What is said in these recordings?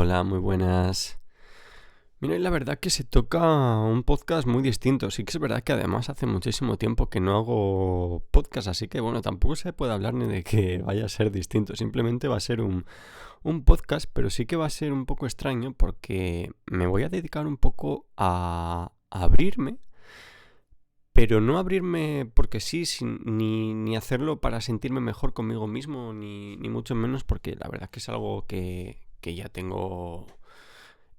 Hola, muy buenas. Mira, y la verdad que se toca un podcast muy distinto. Sí que es verdad que además hace muchísimo tiempo que no hago podcast, así que bueno, tampoco se puede hablar ni de que vaya a ser distinto. Simplemente va a ser un podcast, pero sí que va a ser un poco extraño porque me voy a dedicar un poco a abrirme, pero no abrirme porque sí, ni hacerlo para sentirme mejor conmigo mismo, ni mucho menos porque la verdad que es algo que ya tengo,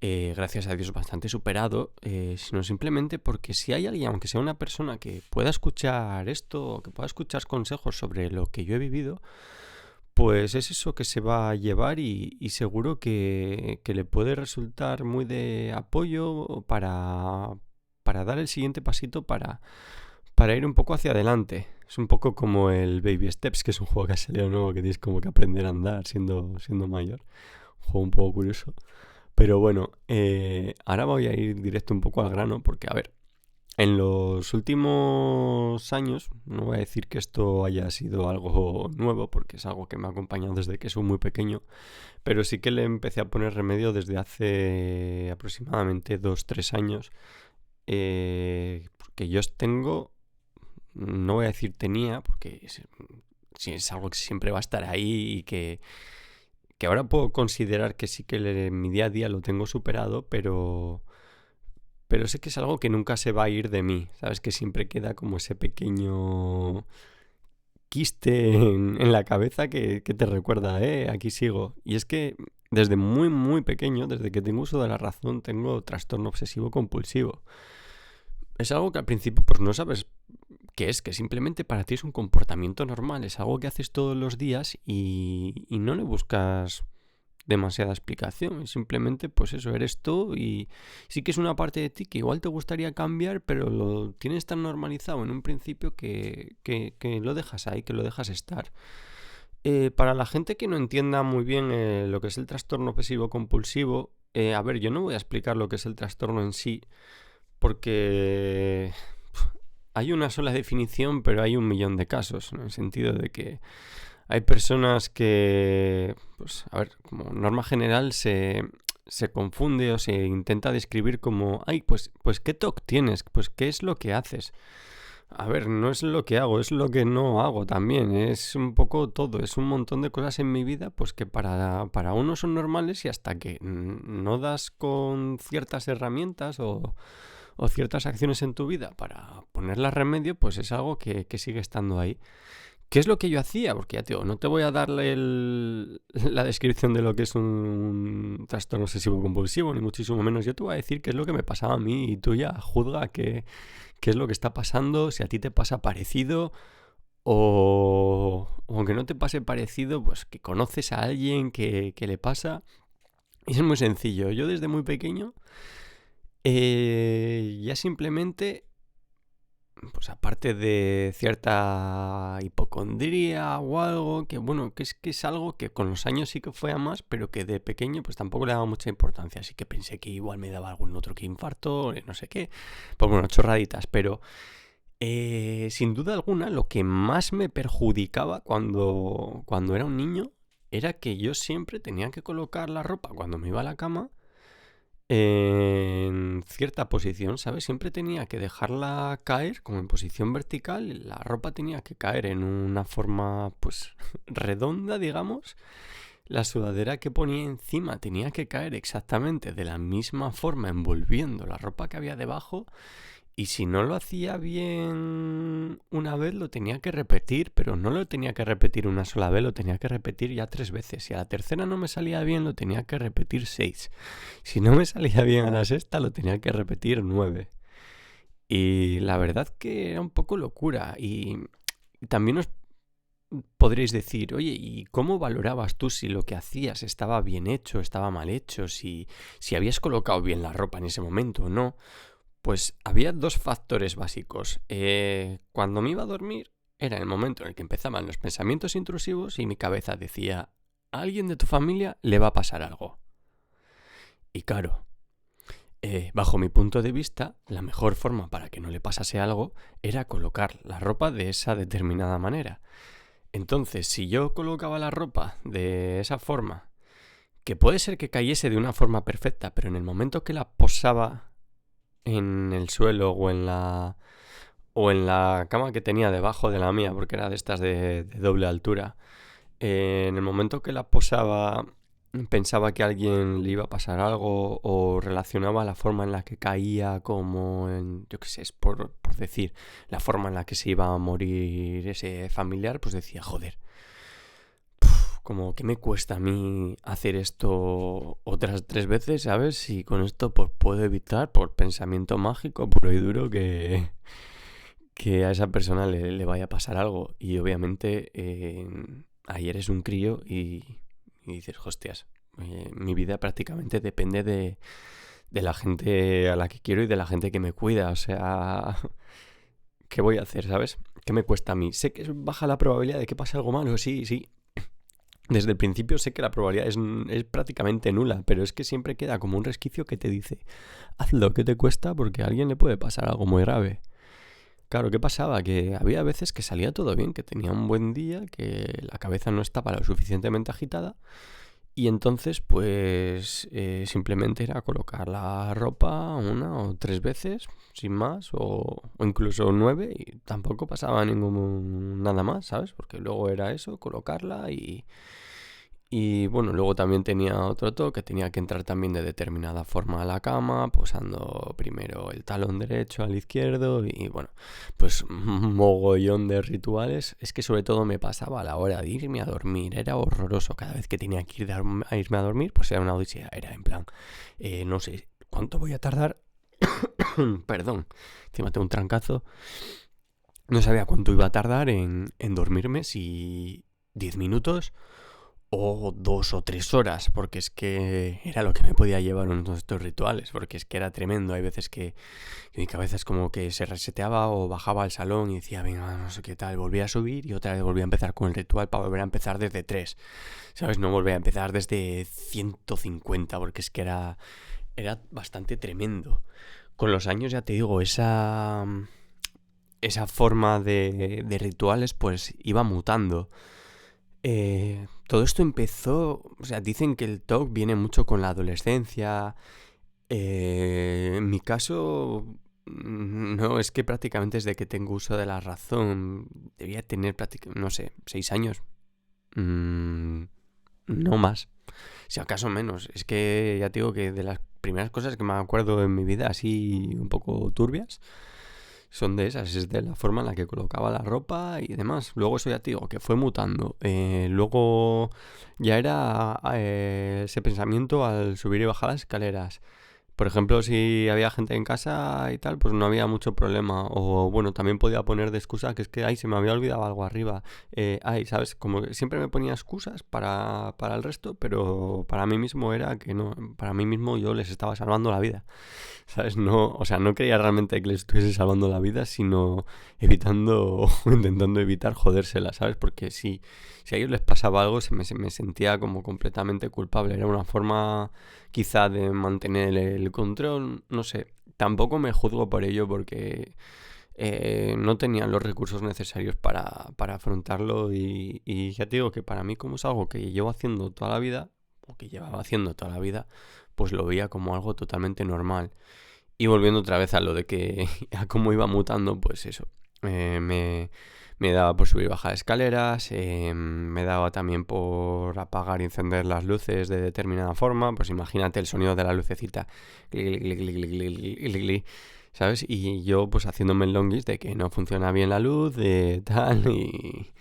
gracias a Dios, bastante superado, sino simplemente porque si hay alguien, aunque sea una persona que pueda escuchar esto, o que pueda escuchar consejos sobre lo que yo he vivido, pues es eso que se va a llevar y seguro que le puede resultar muy de apoyo para dar el siguiente pasito para ir un poco hacia adelante. Es un poco como el Baby Steps, que es un juego que ha salido nuevo que tienes como que aprender a andar siendo mayor. Un juego un poco curioso. Pero bueno, ahora voy a ir directo un poco al grano porque, a ver, en los últimos años, no voy a decir que esto haya sido algo nuevo porque es algo que me ha acompañado desde que soy muy pequeño, pero sí que le empecé a poner remedio desde hace aproximadamente 2 3 años, porque yo tengo, no voy a decir tenía, porque es algo que siempre va a estar ahí y que ahora puedo considerar que sí que en mi día a día lo tengo superado, pero sé que es algo que nunca se va a ir de mí, ¿sabes? Que siempre queda como ese pequeño quiste en la cabeza que te recuerda, aquí sigo. Y es que desde muy, muy pequeño, desde que tengo uso de la razón, tengo trastorno obsesivo compulsivo. Es algo que al principio pues no sabes qué es, que simplemente para ti es un comportamiento normal, es algo que haces todos los días y no le buscas demasiada explicación. Simplemente, pues eso, eres tú y sí que es una parte de ti que igual te gustaría cambiar, pero lo tienes tan normalizado en un principio que lo dejas ahí, que lo dejas estar. Para la gente que no entienda muy bien lo que es el trastorno obsesivo compulsivo, a ver, yo no voy a explicar lo que es el trastorno en sí, porque hay una sola definición, pero hay un millón de casos, ¿no? En el sentido de que hay personas que, pues, a ver, como norma general se confunde o se intenta describir como, ay, pues ¿qué TOC tienes? Pues ¿qué es lo que haces? A ver, no es lo que hago, es lo que no hago también. Es un poco todo, es un montón de cosas en mi vida pues que para uno son normales y hasta que no das con ciertas herramientas o ciertas acciones en tu vida para ponerlas remedio, pues es algo que sigue estando ahí. ¿Qué es lo que yo hacía? Porque ya te digo, no te voy a darle la descripción de lo que es un trastorno obsesivo compulsivo, ni muchísimo menos. Yo te voy a decir qué es lo que me pasaba a mí y tú ya juzga qué es lo que está pasando, si a ti te pasa parecido o aunque no te pase parecido, pues que conoces a alguien que le pasa. Y es muy sencillo. Yo desde muy pequeño, ya simplemente, pues aparte de cierta hipocondría o algo, que bueno, que es algo que con los años sí que fue a más, pero que de pequeño pues tampoco le daba mucha importancia, así que pensé que igual me daba algún otro que infarto, no sé qué, pues bueno, chorraditas, pero sin duda alguna lo que más me perjudicaba cuando era un niño era que yo siempre tenía que colocar la ropa cuando me iba a la cama en cierta posición, ¿sabes? Siempre tenía que dejarla caer como en posición vertical y la ropa tenía que caer en una forma pues redonda, digamos. La sudadera que ponía encima tenía que caer exactamente de la misma forma envolviendo la ropa que había debajo. Y si no lo hacía bien una vez, lo tenía que repetir, pero no lo tenía que repetir una sola vez, lo tenía que repetir ya 3 veces. Si a la tercera no me salía bien, lo tenía que repetir 6. Si no me salía bien a la sexta, lo tenía que repetir 9. Y la verdad que era un poco locura. Y también os podréis decir, oye, ¿y cómo valorabas tú si lo que hacías estaba bien hecho, estaba mal hecho, si habías colocado bien la ropa en ese momento o no? Pues había dos factores básicos. Cuando me iba a dormir era el momento en el que empezaban los pensamientos intrusivos y mi cabeza decía, a alguien de tu familia le va a pasar algo. Y claro, bajo mi punto de vista, la mejor forma para que no le pasase algo era colocar la ropa de esa determinada manera. Entonces, si yo colocaba la ropa de esa forma que puede ser que cayese de una forma perfecta, pero en el momento que la posaba en el suelo o en la cama que tenía debajo de la mía, porque era de estas de doble altura, en el momento que la posaba pensaba que a alguien le iba a pasar algo o relacionaba la forma en la que caía como en, yo qué sé, es por decir, la forma en la que se iba a morir ese familiar, pues decía, joder, como que me cuesta a mí hacer esto otras 3 veces, ¿sabes? Si con esto pues puedo evitar por pensamiento mágico puro y duro que a esa persona le vaya a pasar algo. Y obviamente ayer es un crío y dices, hostias, mi vida prácticamente depende de la gente a la que quiero y de la gente que me cuida. O sea, ¿qué voy a hacer, sabes? ¿Qué me cuesta a mí? Sé que baja la probabilidad de que pase algo malo, sí, sí. Desde el principio sé que la probabilidad es prácticamente nula, pero es que siempre queda como un resquicio que te dice, haz lo que te cuesta porque a alguien le puede pasar algo muy grave. Claro, ¿qué pasaba? Que había veces que salía todo bien, que tenía un buen día, que la cabeza no estaba lo suficientemente agitada y entonces pues simplemente era colocar la ropa 1 o 3 veces, sin más, o incluso 9 y tampoco pasaba nada más, ¿sabes? Porque luego era eso, colocarla y bueno, luego también tenía otro toque, tenía que entrar también de determinada forma a la cama, posando primero el talón derecho al izquierdo y bueno, pues un mogollón de rituales. Es que sobre todo me pasaba a la hora de irme a dormir, era horroroso. Cada vez que tenía que irme a dormir, pues era una odisea, era en plan, no sé cuánto voy a tardar, perdón, encima tengo un trancazo, no sabía cuánto iba a tardar en dormirme, si 10 minutos o 2 o 3 horas, porque es que era lo que me podía llevar uno de estos rituales, porque es que era tremendo. Hay veces que mi cabeza es como que se reseteaba o bajaba al salón y decía, venga, no sé qué tal, volvía a subir y otra vez volvía a empezar con el ritual para volver a empezar desde 3, ¿sabes? No volvía a empezar desde 150, porque es que era bastante tremendo. Con los años, ya te digo, esa forma de rituales pues iba mutando. Todo esto empezó, o sea, dicen que el TOC viene mucho con la adolescencia. En mi caso, no, es que prácticamente desde que tengo uso de la razón, debía tener prácticamente, no sé, 6 años. No más, si acaso menos. Es que ya te digo que de las primeras cosas que me acuerdo en mi vida así un poco turbias son de esas, es de la forma en la que colocaba la ropa y demás. Luego eso ya te digo, que fue mutando. Luego ya era ese pensamiento al subir y bajar las escaleras. Por ejemplo, si había gente en casa y tal, pues no había mucho problema. O bueno, también podía poner de excusa que es que, ay, se me había olvidado algo arriba. Ay, ¿sabes? Como que siempre me ponía excusas para el resto, pero para mí mismo era que no, para mí mismo yo les estaba salvando la vida. ¿Sabes? No, o sea, no creía realmente que les estuviese salvando la vida, sino evitando o intentando evitar jodérsela, ¿sabes? Porque si a ellos les pasaba algo, me sentía como completamente culpable. Era una forma quizá de mantener el control, no sé. Tampoco me juzgo por ello porque no tenía los recursos necesarios para afrontarlo y ya te digo que para mí como es algo que llevo haciendo toda la vida, o que llevaba haciendo toda la vida, pues lo veía como algo totalmente normal. Y volviendo otra vez a lo de que a cómo iba mutando, pues eso. Me daba por subir y bajar escaleras, me daba también por apagar y encender las luces de determinada forma. Pues imagínate el sonido de la lucecita, clic, clic, clic, clic, clic, clic, clic, clic, ¿sabes? Y yo pues haciéndome el longis de que no funciona bien la luz, de tal, y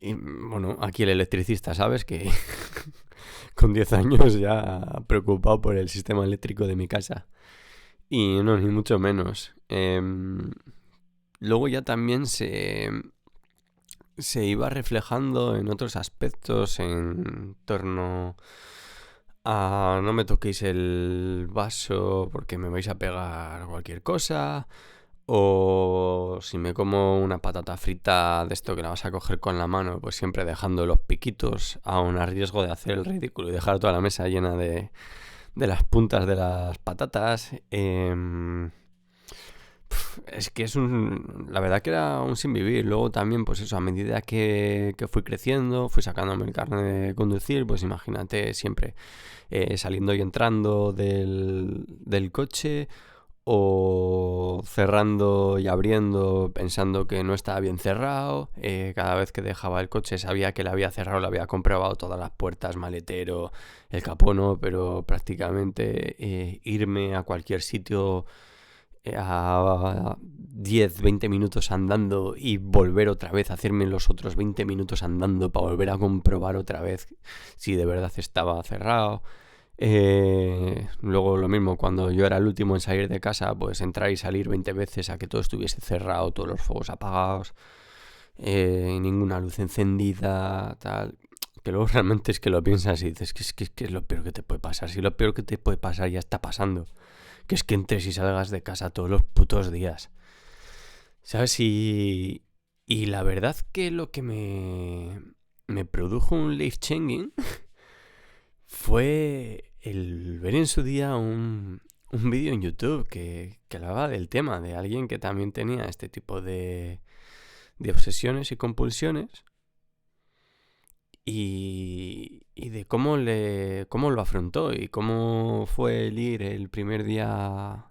bueno, aquí el electricista, ¿sabes? Que con 10 años ya preocupado por el sistema eléctrico de mi casa. Y no, ni mucho menos. Luego ya también se iba reflejando en otros aspectos en torno a no me toquéis el vaso porque me vais a pegar cualquier cosa. O si me como una patata frita de esto que la vas a coger con la mano, pues siempre dejando los piquitos aun a riesgo de hacer el ridículo y dejar toda la mesa llena de las puntas de las patatas. Es que la verdad que era un sin vivir. Luego también, pues eso, a medida que fui creciendo, fui sacándome el carnet de conducir, pues imagínate siempre saliendo y entrando del coche o cerrando y abriendo pensando que no estaba bien cerrado. Cada vez que dejaba el coche sabía que lo había cerrado, lo había comprobado todas las puertas, maletero, el capó no, pero prácticamente irme a cualquier sitio a 10, 20 minutos andando y volver otra vez, hacerme los otros 20 minutos andando para volver a comprobar otra vez si de verdad estaba cerrado. Luego lo mismo, cuando yo era el último en salir de casa, pues entrar y salir 20 veces a que todo estuviese cerrado, todos los fuegos apagados, ninguna luz encendida, tal. Que luego realmente es que lo piensas y dices que es lo peor que te puede pasar. Si lo peor que te puede pasar ya está pasando, que es que entres y salgas de casa todos los putos días, ¿sabes? Y la verdad que lo que me produjo un life changing fue el ver en su día un vídeo en YouTube que hablaba del tema de alguien que también tenía este tipo de obsesiones y compulsiones y de cómo lo afrontó y cómo fue el ir el primer día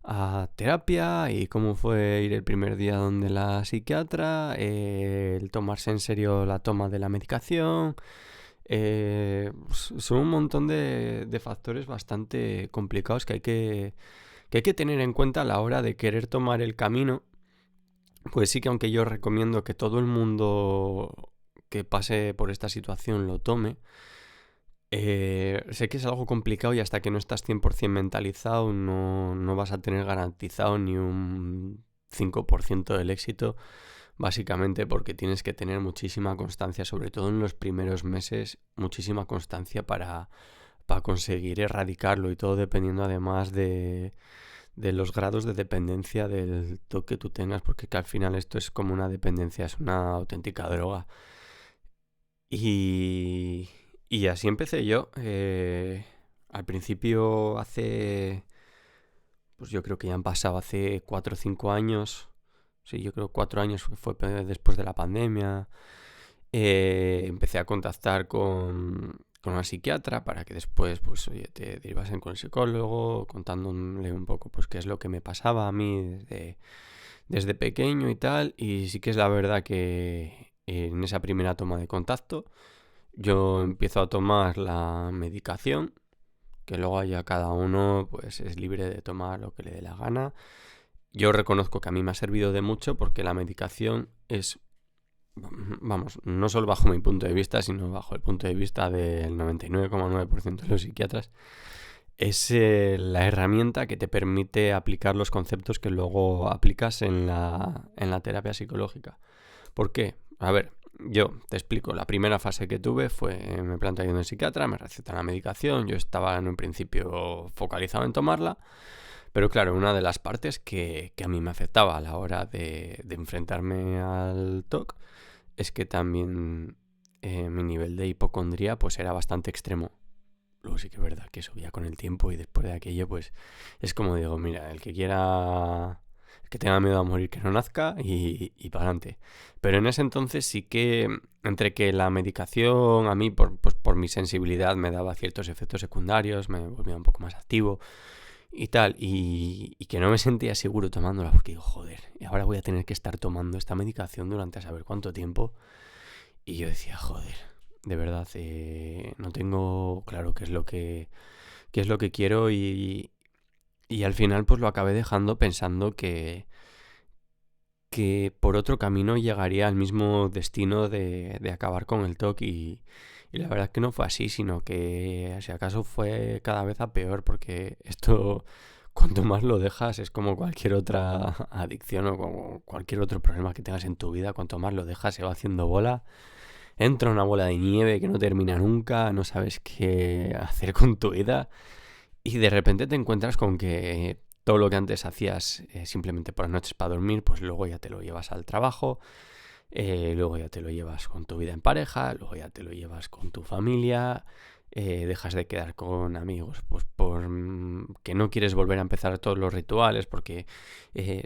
a terapia y cómo fue ir el primer día donde la psiquiatra, el tomarse en serio la toma de la medicación. Son un montón de factores bastante complicados que hay que tener en cuenta a la hora de querer tomar el camino. Pues sí que aunque yo recomiendo que todo el mundo que pase por esta situación lo tome, sé que es algo complicado y hasta que no estás 100% mentalizado no vas a tener garantizado ni un 5% del éxito, básicamente porque tienes que tener muchísima constancia, sobre todo en los primeros meses, muchísima constancia para conseguir erradicarlo y todo dependiendo además de los grados de dependencia del TOC que tú tengas, porque que al final esto es como una dependencia, es una auténtica droga. Y así empecé yo. Al principio pues yo creo que ya han pasado hace 4 o 5 años. Sí, yo creo 4 años fue después de la pandemia. Empecé a contactar con una psiquiatra para que después, pues, oye, te derivasen con el psicólogo, contándole un poco, pues, qué es lo que me pasaba a mí desde pequeño y tal. Y sí que es la verdad que en esa primera toma de contacto yo empiezo a tomar la medicación, que luego ya cada uno pues es libre de tomar lo que le dé la gana. Yo reconozco que a mí me ha servido de mucho porque la medicación es, vamos, no solo bajo mi punto de vista, sino bajo el punto de vista del 99,9% de los psiquiatras, es la herramienta que te permite aplicar los conceptos que luego aplicas en la terapia psicológica. ¿Por qué? A ver, yo te explico. La primera fase que tuve fue, me planto yendo al psiquiatra, me recetan la medicación, yo estaba en un principio focalizado en tomarla, pero claro, una de las partes que a mí me afectaba a la hora de enfrentarme al TOC es que también mi nivel de hipocondría pues era bastante extremo. Luego sí que es verdad que subía con el tiempo y después de aquello pues es como digo, mira, el que tenga miedo a morir que no nazca y para adelante. Pero en ese entonces sí que, entre que la medicación a mí por mi sensibilidad me daba ciertos efectos secundarios, me volvía un poco más activo y tal, y que no me sentía seguro tomándola porque digo, joder, y ahora voy a tener que estar tomando esta medicación durante a saber cuánto tiempo. Y yo decía, joder, de verdad, no tengo claro qué es lo que quiero y al final pues lo acabé dejando pensando que por otro camino llegaría al mismo destino de acabar con el TOC y la verdad es que no fue así, sino que si acaso fue cada vez a peor porque esto cuanto más lo dejas es como cualquier otra adicción o como cualquier otro problema que tengas en tu vida, cuanto más lo dejas se va haciendo bola. Entra una bola de nieve que no termina nunca, no sabes qué hacer con tu vida y de repente te encuentras con que todo lo que antes hacías simplemente por las noches para dormir, pues luego ya te lo llevas al trabajo, luego ya te lo llevas con tu vida en pareja, luego ya te lo llevas con tu familia, dejas de quedar con amigos, pues por que no quieres volver a empezar todos los rituales, porque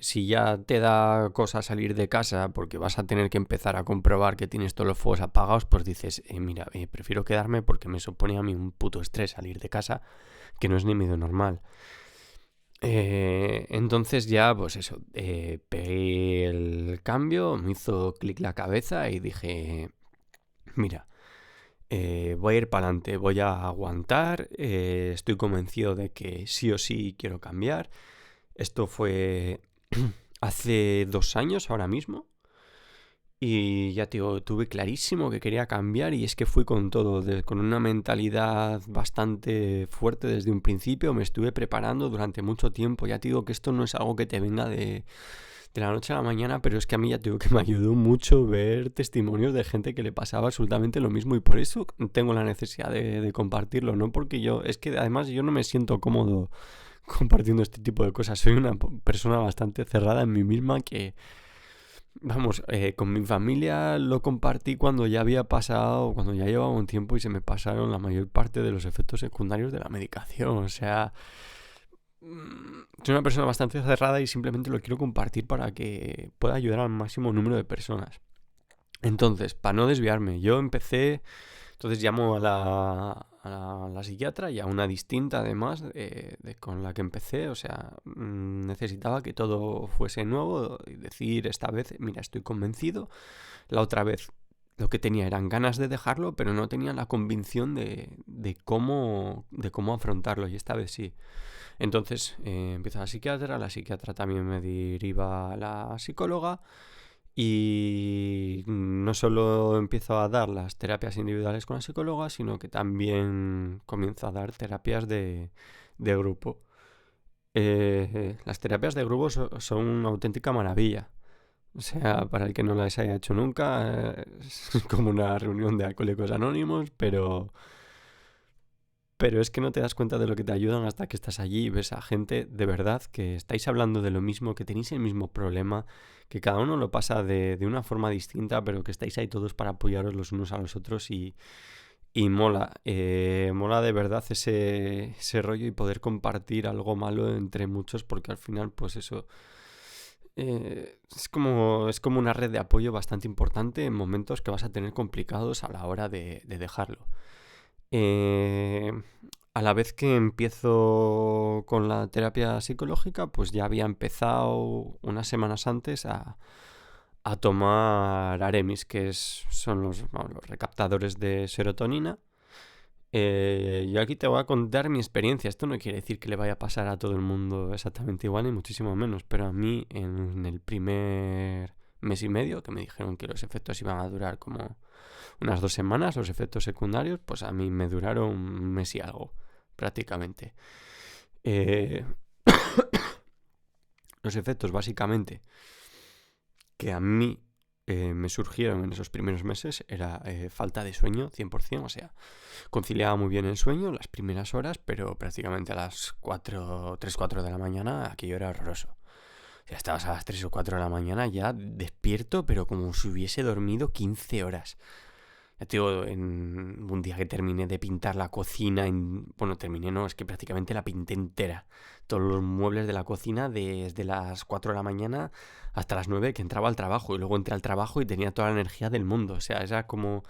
si ya te da cosa salir de casa, porque vas a tener que empezar a comprobar que tienes todos los fuegos apagados, pues dices, mira, prefiero quedarme porque me supone a mí un puto estrés salir de casa, que no es ni medio normal. Entonces ya, pues eso, pegué el cambio, me hizo clic la cabeza y dije, mira, voy a ir para adelante, voy a aguantar, estoy convencido de que sí o sí quiero cambiar. Esto fue hace 2 años ahora mismo. Y ya tuve clarísimo que quería cambiar y es que fui con todo, con una mentalidad bastante fuerte desde un principio, me estuve preparando durante mucho tiempo. Ya te digo que esto no es algo que te venga de la noche a la mañana, pero es que a mí ya te digo que me ayudó mucho ver testimonios de gente que le pasaba absolutamente lo mismo y por eso tengo la necesidad de compartirlo, no porque es que además yo no me siento cómodo compartiendo este tipo de cosas, soy una persona bastante cerrada en mí misma que... Vamos, con mi familia lo compartí cuando ya había pasado, cuando ya llevaba un tiempo y se me pasaron la mayor parte de los efectos secundarios de la medicación. O sea, soy una persona bastante cerrada y simplemente lo quiero compartir para que pueda ayudar al máximo número de personas. Entonces, para no desviarme, yo empecé... Entonces llamo a la psiquiatra y a una distinta además con la que empecé. O sea, necesitaba que todo fuese nuevo y decir esta vez, mira, estoy convencido. La otra vez lo que tenía eran ganas de dejarlo, pero no tenía la convicción de cómo afrontarlo y esta vez sí. Entonces empiezo a la psiquiatra también me deriva a la psicóloga. Y no solo empiezo a dar las terapias individuales con la psicóloga, sino que también comienzo a dar terapias de grupo. Las terapias de grupo son una auténtica maravilla. O sea, para el que no las haya hecho nunca, es como una reunión de alcohólicos anónimos, pero es que no te das cuenta de lo que te ayudan hasta que estás allí y ves a gente de verdad que estáis hablando de lo mismo, que tenéis el mismo problema, que cada uno lo pasa de una forma distinta, pero que estáis ahí todos para apoyaros los unos a los otros y mola. Mola de verdad ese rollo y poder compartir algo malo entre muchos porque al final pues eso... es como una red de apoyo bastante importante en momentos que vas a tener complicados a la hora de dejarlo. Eh, a la vez que empiezo con la terapia psicológica, pues ya había empezado unas semanas antes a tomar Aremis, que son los recaptadores de serotonina. Yo aquí te voy a contar mi experiencia. Esto no quiere decir que le vaya a pasar a todo el mundo exactamente igual, ni muchísimo menos, pero a mí en el primer mes y medio, que me dijeron que los efectos iban a durar como unas 2 semanas, los efectos secundarios, pues a mí me duraron un mes y algo, prácticamente. Eh, los efectos, básicamente, que a mí me surgieron en esos primeros meses era falta de sueño, 100%, o sea, conciliaba muy bien el sueño las primeras horas, pero prácticamente a las 3, 4 de la mañana aquello era horroroso. O sea, estabas a las 3 o 4 de la mañana ya despierto, pero como si hubiese dormido 15 horas. Ya te digo, en un día que terminé de pintar la cocina, bueno, terminé, no, es que prácticamente la pinté entera. Todos los muebles de la cocina desde las 4 de la mañana hasta las 9 que entraba al trabajo. Y luego entré al trabajo y tenía toda la energía del mundo. O sea, era como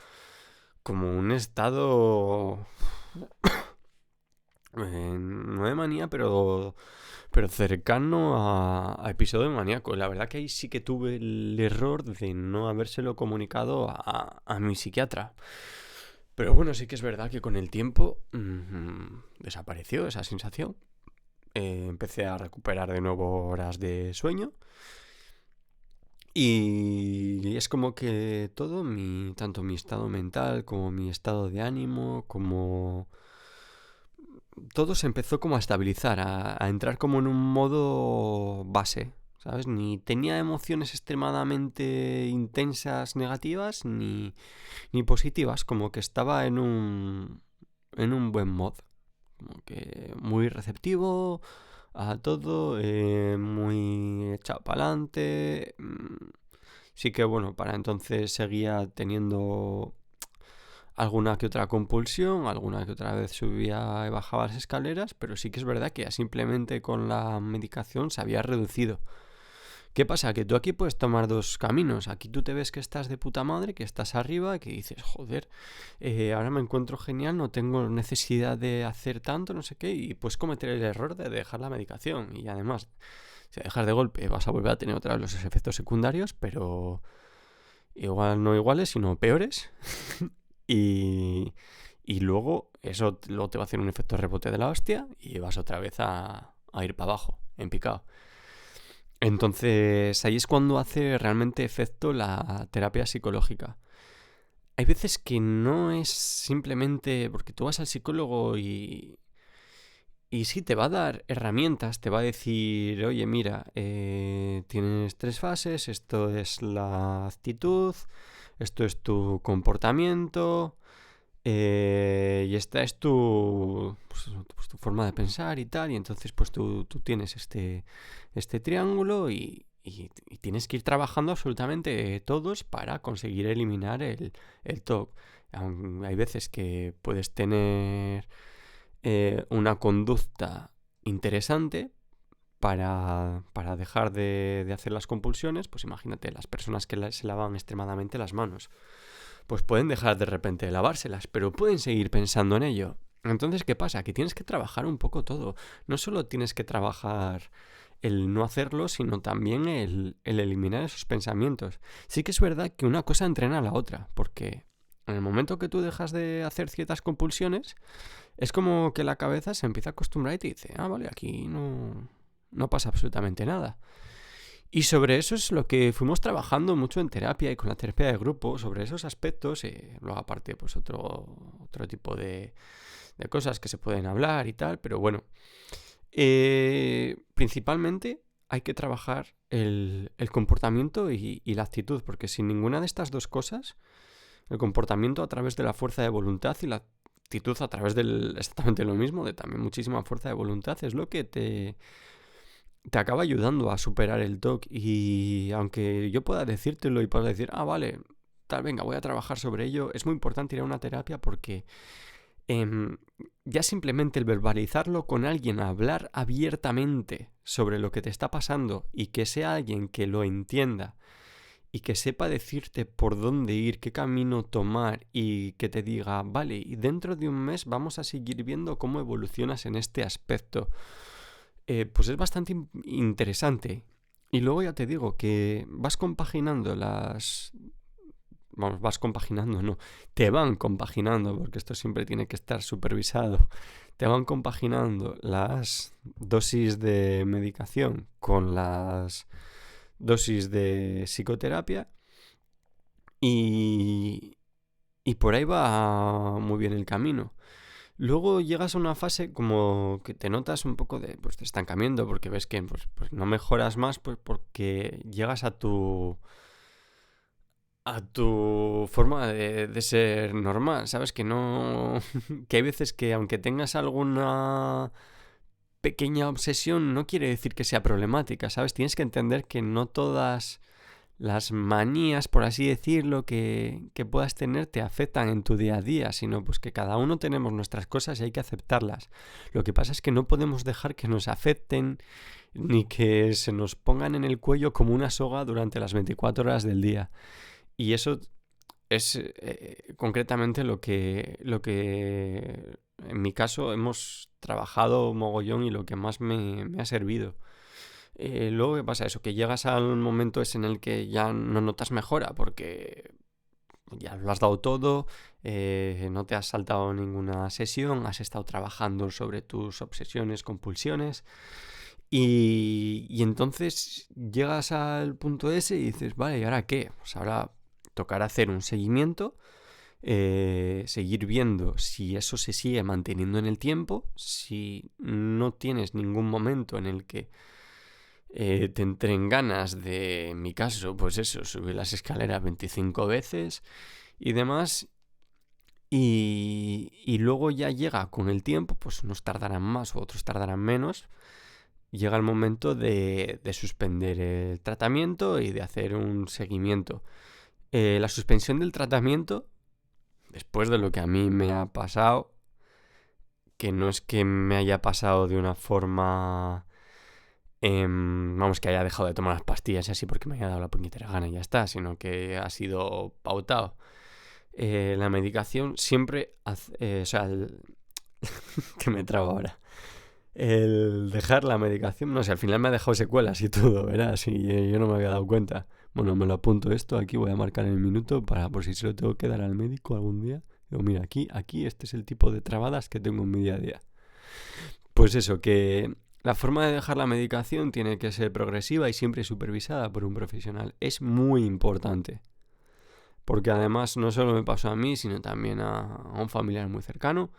un estado... no de manía, pero cercano a episodio maníaco. La verdad que ahí sí que tuve el error de no habérselo comunicado a mi psiquiatra. Pero bueno, sí que es verdad que con el tiempo desapareció esa sensación. Empecé a recuperar de nuevo horas de sueño. Y es como que todo, tanto mi estado mental como mi estado de ánimo, como todo se empezó como a estabilizar, a entrar como en un modo base, ¿sabes? Ni tenía emociones extremadamente intensas negativas, ni positivas, como que estaba en un buen mod, como que muy receptivo a todo, muy echado para adelante. Sí que bueno, para entonces seguía teniendo alguna que otra compulsión, alguna que otra vez subía y bajaba las escaleras, pero sí que es verdad que ya simplemente con la medicación se había reducido. ¿Qué pasa? Que tú aquí puedes tomar dos caminos. Aquí tú te ves que estás de puta madre, que estás arriba, que dices, joder, ahora me encuentro genial, no tengo necesidad de hacer tanto, no sé qué, y puedes cometer el error de dejar la medicación. Y además, si dejas de golpe, vas a volver a tener otra vez los efectos secundarios, pero igual no iguales, sino peores. y, y luego eso luego te va a hacer un efecto rebote de la hostia y vas otra vez a ir para abajo, en picado. Entonces, ahí es cuando hace realmente efecto la terapia psicológica. Hay veces que no es simplemente porque tú vas al psicólogo y sí, te va a dar herramientas, te va a decir, oye, mira, tienes 3 fases, esto es la actitud, esto es tu comportamiento, y esta es pues tu forma de pensar y tal, y entonces pues tú tienes este triángulo y tienes que ir trabajando absolutamente todos para conseguir eliminar el TOC. Hay veces que puedes tener una conducta interesante para dejar de hacer las compulsiones. Pues imagínate, las personas que se lavan extremadamente las manos, pues pueden dejar de repente de lavárselas, pero pueden seguir pensando en ello. Entonces, ¿qué pasa? Que tienes que trabajar un poco todo. No solo tienes que trabajar el no hacerlo, sino también el eliminar esos pensamientos. Sí que es verdad que una cosa entrena a la otra, porque en el momento que tú dejas de hacer ciertas compulsiones, es como que la cabeza se empieza a acostumbrar y te dice, vale, aquí no pasa absolutamente nada. Y sobre eso es lo que fuimos trabajando mucho en terapia y con la terapia de grupo, sobre esos aspectos, luego aparte pues otro tipo de cosas que se pueden hablar y tal, pero bueno, principalmente hay que trabajar el comportamiento y la actitud, porque sin ninguna de estas dos cosas, el comportamiento a través de la fuerza de voluntad y la actitud a través del exactamente lo mismo, de también muchísima fuerza de voluntad, es lo que te acaba ayudando a superar el TOC. Y aunque yo pueda decírtelo y pueda decir, vale, tal, venga, voy a trabajar sobre ello, es muy importante ir a una terapia porque ya simplemente el verbalizarlo con alguien, hablar abiertamente sobre lo que te está pasando y que sea alguien que lo entienda y que sepa decirte por dónde ir, qué camino tomar y que te diga, vale, y dentro de un mes vamos a seguir viendo cómo evolucionas en este aspecto. Pues es bastante interesante. Y luego ya te digo que vas compaginando vas compaginando, no. Te van compaginando, porque esto siempre tiene que estar supervisado. Te van compaginando las dosis de medicación con las dosis de psicoterapia y por ahí va muy bien el camino. Luego llegas a una fase como que te notas un poco de estancamiento, porque ves que pues no mejoras más, pues porque llegas a tu forma de ser normal, ¿sabes? Que no que hay veces que aunque tengas alguna pequeña obsesión no quiere decir que sea problemática, ¿sabes? Tienes que entender que no todas las manías, por así decirlo, que puedas tener te afectan en tu día a día, sino pues que cada uno tenemos nuestras cosas y hay que aceptarlas. Lo que pasa es que no podemos dejar que nos afecten ni que se nos pongan en el cuello como una soga durante las 24 horas del día. Y eso es concretamente lo que en mi caso hemos trabajado mogollón y lo que más me ha servido. Luego, ¿qué pasa? Eso, que llegas al momento ese en el que ya no notas mejora porque ya lo has dado todo, no te has saltado ninguna sesión, has estado trabajando sobre tus obsesiones, compulsiones y entonces llegas al punto ese y dices, vale, ¿y ahora qué? Pues ahora tocará hacer un seguimiento, seguir viendo si eso se sigue manteniendo en el tiempo, si no tienes ningún momento en el que te entren ganas de, en mi caso, pues eso, subir las escaleras 25 veces y demás. Y luego ya llega con el tiempo, pues unos tardarán más o otros tardarán menos. Llega el momento de suspender el tratamiento y de hacer un seguimiento. La suspensión del tratamiento después de lo que a mí me ha pasado, que no es que me haya pasado de una forma, vamos, que haya dejado de tomar las pastillas y así porque me haya dado la puñetera gana y ya está, sino que ha sido pautado. La medicación siempre hace, o sea, que me trago ahora. El dejar la medicación, no sé, al final me ha dejado secuelas y todo, verás, y yo no me había dado cuenta. Bueno, me lo apunto esto, aquí voy a marcar el minuto para por si se lo tengo que dar al médico algún día. Digo, mira, aquí este es el tipo de trabadas que tengo en mi día a día. Pues eso, que la forma de dejar la medicación tiene que ser progresiva y siempre supervisada por un profesional. Es muy importante. Porque además no solo me pasó a mí, sino también a un familiar muy cercano,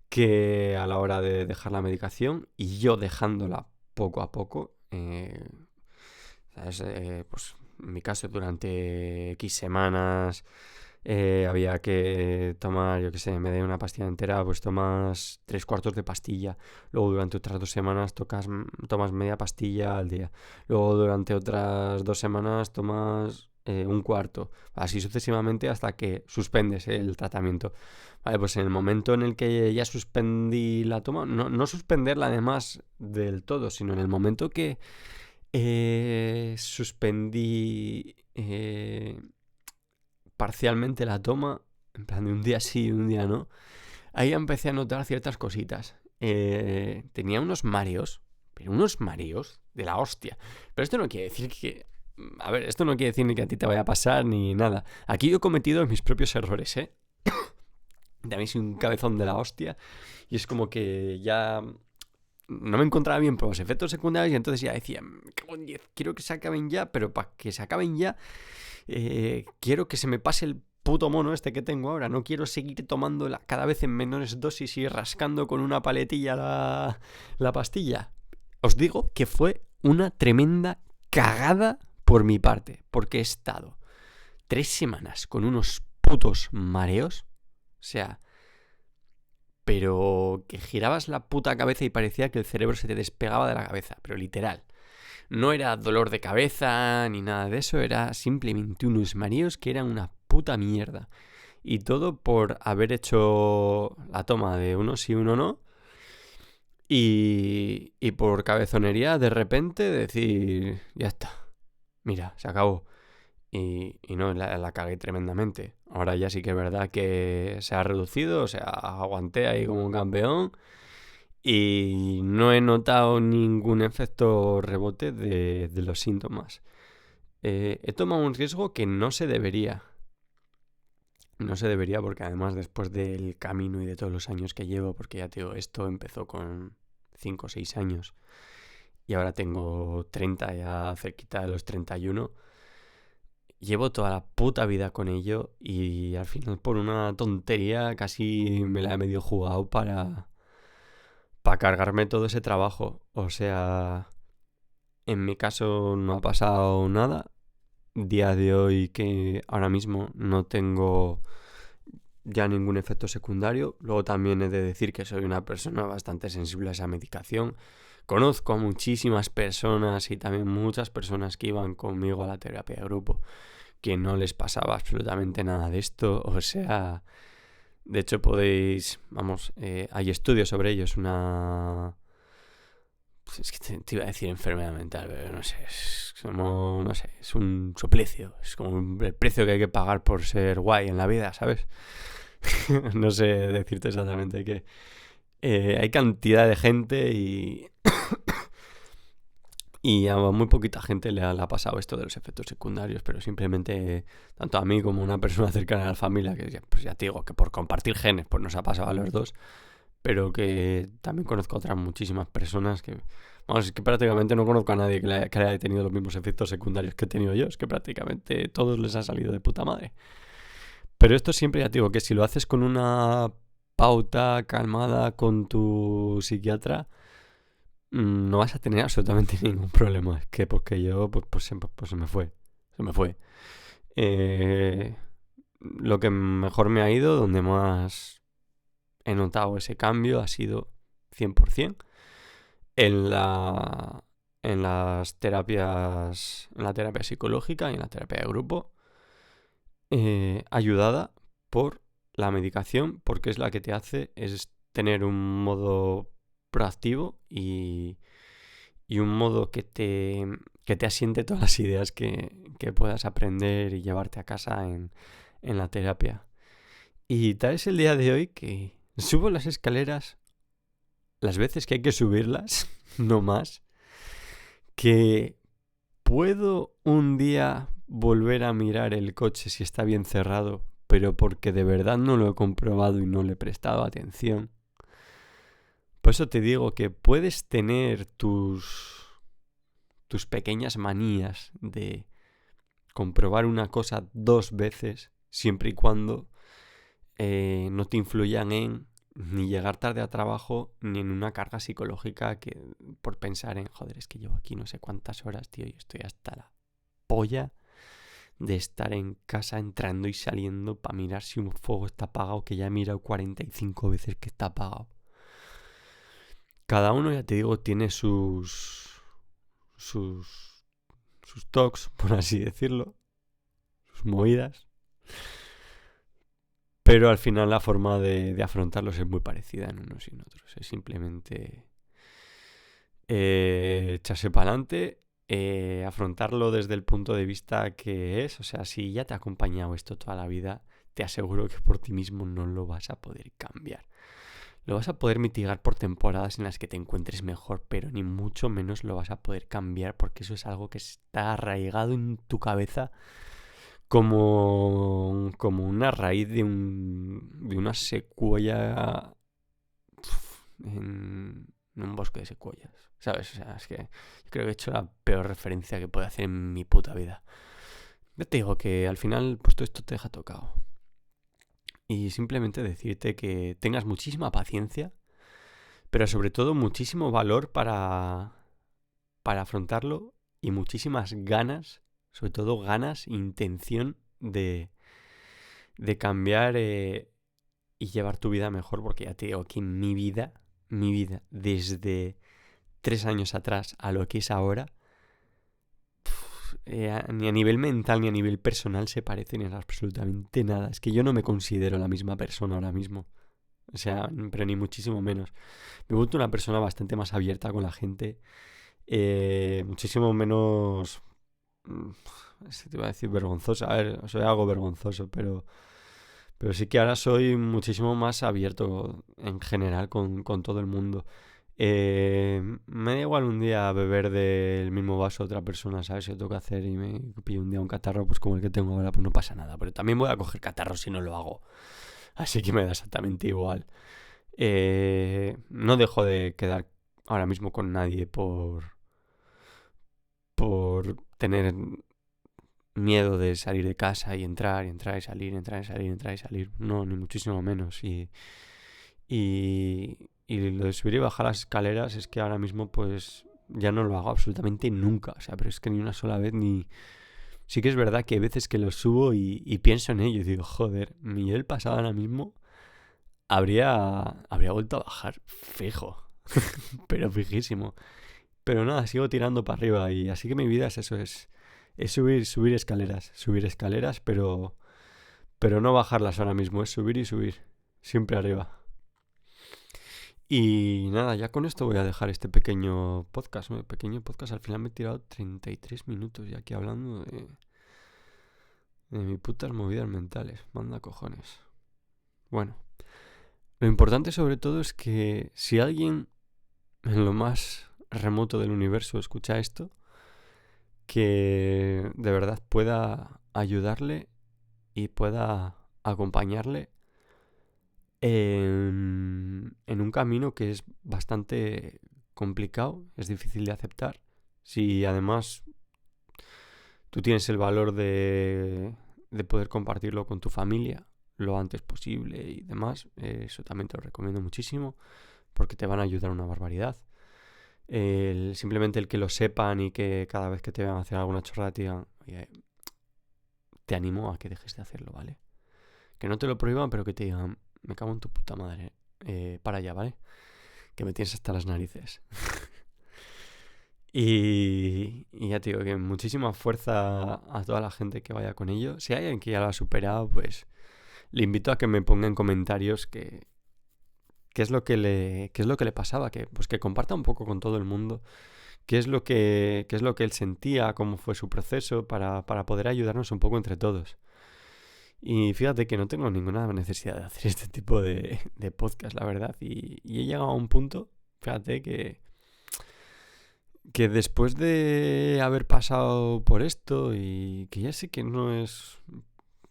que a la hora de dejar la medicación y yo dejándola poco a poco, ¿sabes? Pues en mi caso durante X semanas había que tomar, yo qué sé, en vez de una pastilla entera, pues tomas 3 cuartos de pastilla. Luego durante otras 2 semanas tomas media pastilla al día. Luego durante otras 2 semanas tomas un cuarto. Así sucesivamente hasta que suspendes el tratamiento. Vale, pues en el momento en el que ya suspendí la toma, no suspenderla además del todo, sino en el momento que suspendí parcialmente la toma, en plan de un día sí y un día no, ahí empecé a notar ciertas cositas. Tenía unos mareos, pero unos mareos de la hostia. Pero esto no quiere decir que... A ver, esto no quiere decir ni que a ti te vaya a pasar ni nada. Aquí yo he cometido mis propios errores, ¿eh? También soy un cabezón de la hostia. Y es como que ya no me encontraba bien por los efectos secundarios y entonces ya decía, "Me cago en 10, quiero que se acaben ya, pero para que se acaben ya, quiero que se me pase el puto mono este que tengo ahora. No quiero seguir tomándola cada vez en menores dosis y rascando con una paletilla la pastilla". Os digo que fue una tremenda cagada por mi parte, porque he estado 3 semanas con unos putos mareos. O sea, pero que girabas la puta cabeza y parecía que el cerebro se te despegaba de la cabeza, pero literal. No era dolor de cabeza ni nada de eso, era simplemente unos mareos que eran una puta mierda. Y todo por haber hecho la toma de uno sí, uno no. Y por cabezonería de repente decir, ya está, mira, se acabó. Y no, la cagué tremendamente. Ahora ya sí que es verdad que se ha reducido, o sea, aguanté ahí como un campeón y no he notado ningún efecto rebote de los síntomas. He tomado un riesgo que no se debería. No se debería porque además después del camino y de todos los años que llevo, porque ya te digo, esto empezó con 5 o 6 años y ahora tengo 30, ya cerquita de los 31. Llevo toda la puta vida con ello y al final por una tontería casi me la he medio jugado para cargarme todo ese trabajo. O sea, en mi caso no ha pasado nada. Día de hoy que ahora mismo no tengo ya ningún efecto secundario. Luego también he de decir que soy una persona bastante sensible a esa medicación. Conozco a muchísimas personas y también muchas personas que iban conmigo a la terapia de grupo que no les pasaba absolutamente nada de esto. O sea, de hecho podéis, vamos, hay estudios sobre ello. Es una... Pues es que te iba a decir enfermedad mental, pero no sé, es como, no sé, es un suplicio. Es como el precio que hay que pagar por ser guay en la vida, ¿sabes? No sé decirte exactamente qué. Hay cantidad de gente y a muy poquita gente le ha pasado esto de los efectos secundarios, pero simplemente, tanto a mí como a una persona cercana a la familia, que pues ya te digo, que por compartir genes pues nos ha pasado a los dos, pero que también conozco a otras muchísimas personas que, vamos, es que prácticamente no conozco a nadie que haya tenido los mismos efectos secundarios que he tenido yo, es que prácticamente todos les ha salido de puta madre. Pero esto siempre ya te digo, que si lo haces con una pauta calmada con tu psiquiatra, no vas a tener absolutamente ningún problema. Es que porque yo, pues se me fue. Se me fue. Lo que mejor me ha ido, donde más he notado ese cambio, ha sido 100% en las terapias, en la terapia psicológica y en la terapia de grupo, ayudada por la medicación, porque es la que te hace es tener un modo proactivo y un modo que te asiente todas las ideas que puedas aprender y llevarte a casa en la terapia. Y tal es el día de hoy que subo las escaleras las veces que hay que subirlas, no más, que puedo un día volver a mirar el coche si está bien cerrado, pero porque de verdad no lo he comprobado y no le he prestado atención. Por eso te digo que puedes tener tus pequeñas manías de comprobar una cosa 2 veces, siempre y cuando no te influyan en ni llegar tarde a trabajo, ni en una carga psicológica que por pensar en, joder, es que llevo aquí no sé cuántas horas, tío, y estoy hasta la polla de estar en casa entrando y saliendo para mirar si un fuego está apagado, que ya he mirado 45 veces que está apagado. Cada uno, ya te digo, tiene sus tocs, por así decirlo, sus movidas. Pero al final la forma de afrontarlos es muy parecida en unos y en otros. Es simplemente echarse para adelante, afrontarlo desde el punto de vista que es. O sea, si ya te ha acompañado esto toda la vida, te aseguro que por ti mismo no lo vas a poder cambiar. Lo vas a poder mitigar por temporadas en las que te encuentres mejor, pero ni mucho menos lo vas a poder cambiar, porque eso es algo que está arraigado en tu cabeza como una raíz de una secuoya en un bosque de secuoyas, ¿sabes? O sea, es que yo creo que he hecho la peor referencia que puedo hacer en mi puta vida. Yo te digo que al final pues todo esto te deja tocado. Y simplemente decirte que tengas muchísima paciencia, pero sobre todo muchísimo valor para afrontarlo y muchísimas ganas, sobre todo ganas, intención de cambiar y llevar tu vida mejor, porque ya te digo que mi vida, desde 3 años atrás a lo que es ahora, ni a nivel mental ni a nivel personal se parecen en absolutamente nada. Es que yo no me considero la misma persona ahora mismo. O sea, pero ni muchísimo menos. Me he vuelto una persona bastante más abierta con la gente. Muchísimo menos... te iba a decir vergonzosa. A ver, soy algo vergonzoso, pero sí que ahora soy muchísimo más abierto en general con todo el mundo. Me da igual un día beber del mismo vaso a otra persona, ¿sabes? Si lo tengo que hacer y me pillo un día un catarro, pues como el que tengo ahora, pues no pasa nada. Pero también voy a coger catarro si no lo hago. Así que me da exactamente igual. No dejo de quedar ahora mismo con nadie por tener miedo de salir de casa y entrar y salir, entrar y salir, entrar y salir. No, ni muchísimo menos. Y lo de subir y bajar las escaleras es que ahora mismo pues ya no lo hago absolutamente nunca. O sea, pero es que ni una sola vez ni... Sí que es verdad que hay veces que lo subo y pienso en ello y digo, joder, mi yo del pasado ahora mismo habría vuelto a bajar fijo. Pero fijísimo. Pero nada, sigo tirando para arriba y así que mi vida es eso, es subir escaleras, pero no bajarlas ahora mismo, es subir y subir, siempre arriba. Y nada, ya con esto voy a dejar este pequeño podcast, ¿no? Pequeño podcast, al final me he tirado 33 minutos ya aquí hablando de mis putas movidas mentales, manda cojones. Bueno, lo importante sobre todo es que si alguien en lo más remoto del universo escucha esto, que de verdad pueda ayudarle y pueda acompañarle en un camino que es bastante complicado, es difícil de aceptar. Si además tú tienes el valor de poder compartirlo con tu familia lo antes posible y demás, eso también te lo recomiendo muchísimo porque te van a ayudar una barbaridad. Simplemente el que lo sepan y que cada vez que te vean hacer alguna chorrada te digan, oye, te animo a que dejes de hacerlo, ¿vale? Que no te lo prohíban, pero que te digan, me cago en tu puta madre, para allá, ¿vale? Que me tienes hasta las narices. y ya te digo que muchísima fuerza a toda la gente que vaya con ello. Si hay alguien que ya lo ha superado, pues le invito a que me ponga en comentarios qué es lo que le pasaba, pues que comparta un poco con todo el mundo qué es lo que él sentía, cómo fue su proceso para poder ayudarnos un poco entre todos. Y fíjate que no tengo ninguna necesidad de hacer este tipo de podcast, la verdad. Y he llegado a un punto, fíjate, que después de haber pasado por esto y que ya sé que no es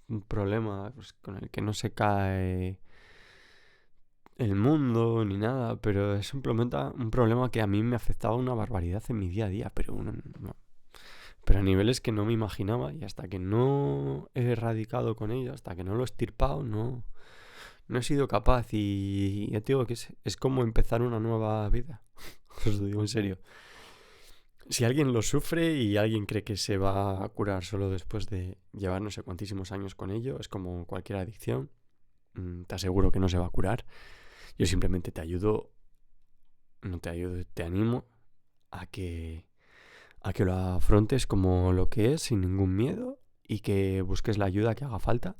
un problema pues, con el que no se cae el mundo ni nada, pero es simplemente un problema que a mí me afectaba una barbaridad en mi día a día, pero a niveles que no me imaginaba, y hasta que no he erradicado con ello, hasta que no lo he extirpado, no he sido capaz. Y ya te digo que es como empezar una nueva vida. Os lo digo en serio. Si alguien lo sufre y alguien cree que se va a curar solo después de llevar no sé cuantísimos años con ello, es como cualquier adicción. Te aseguro que no se va a curar. Yo simplemente te ayudo, no te ayudo, te animo a que lo afrontes como lo que es, sin ningún miedo, y que busques la ayuda que haga falta,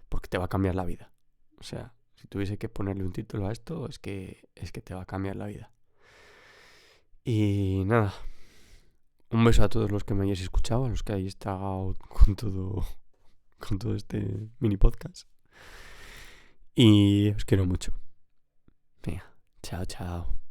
porque te va a cambiar la vida. O sea, si tuviese que ponerle un título a esto, es que te va a cambiar la vida. Y nada, un beso a todos los que me hayáis escuchado, a los que hayáis tragado con todo este mini podcast. Y os quiero mucho. Venga, chao, chao.